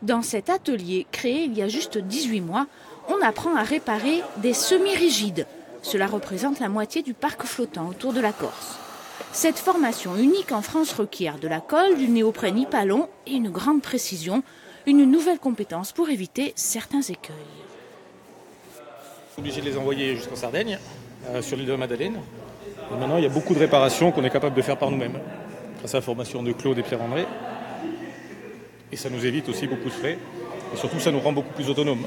Dans cet atelier, créé il y a juste 18 mois, on apprend à réparer des semi-rigides. Cela représente la moitié du parc flottant autour de la Corse. Cette formation unique en France requiert de la colle, du néoprène hypalon et une grande précision, une nouvelle compétence pour éviter certains écueils. On est obligé de les envoyer jusqu'en Sardaigne, sur l'île de la Madeleine. Et maintenant, il y a beaucoup de réparations qu'on est capable de faire par nous-mêmes, grâce à la formation de Claude et Pierre-André. Et ça nous évite aussi beaucoup de frais. Et surtout, ça nous rend beaucoup plus autonomes.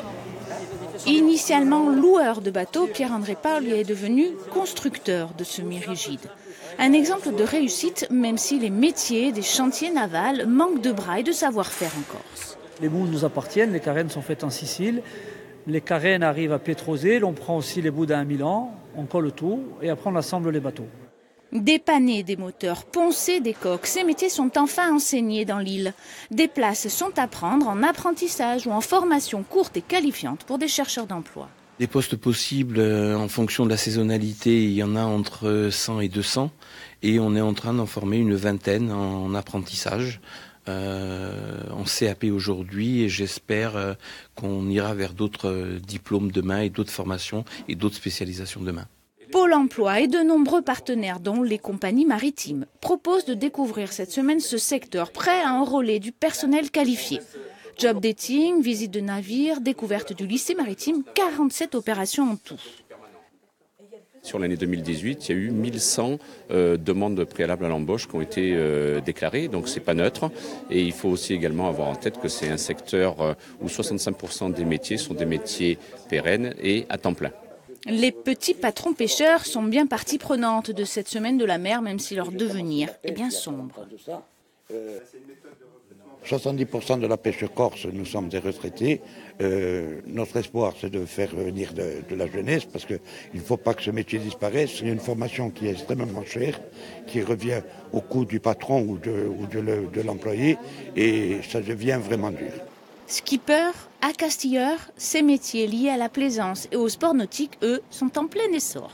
Initialement loueur de bateaux, Pierre-André Pauli est devenu constructeur de semi-rigides. Un exemple de réussite, même si les métiers des chantiers navals manquent de bras et de savoir-faire en Corse. Les moules nous appartiennent, les carènes sont faites en Sicile. Les carènes arrivent à Pétrosé, on prend aussi les boudins à Milan, on colle tout et après on assemble les bateaux. Dépanner des moteurs, poncer des coques, ces métiers sont enfin enseignés dans l'île. Des places sont à prendre en apprentissage ou en formation courte et qualifiante pour des chercheurs d'emploi. Des postes possibles en fonction de la saisonnalité, il y en a entre 100 et 200 et on est en train d'en former une vingtaine en apprentissage. En CAP aujourd'hui et j'espère qu'on ira vers d'autres diplômes demain et d'autres formations et d'autres spécialisations demain. Pôle emploi et de nombreux partenaires, dont les compagnies maritimes, proposent de découvrir cette semaine ce secteur prêt à enrôler du personnel qualifié. Job dating, visite de navire, découverte du lycée maritime, 47 opérations en tout. Sur l'année 2018, il y a eu 1100 demandes préalables à l'embauche qui ont été déclarées, donc c'est pas neutre. Et il faut aussi également avoir en tête que c'est un secteur où 65% des métiers sont des métiers pérennes et à temps plein. Les petits patrons pêcheurs sont bien partie prenante de cette semaine de la mer, même si leur devenir est bien sombre. 70% de la pêche corse, nous sommes des retraités. Notre espoir, c'est de faire venir de la jeunesse, parce qu'il ne faut pas que ce métier disparaisse. Il y a une formation qui est extrêmement chère, qui revient au coût du patron ou de l'employé, et ça devient vraiment dur. Skipper, accastilleur, ces métiers liés à la plaisance et au sport nautique, eux, sont en plein essor.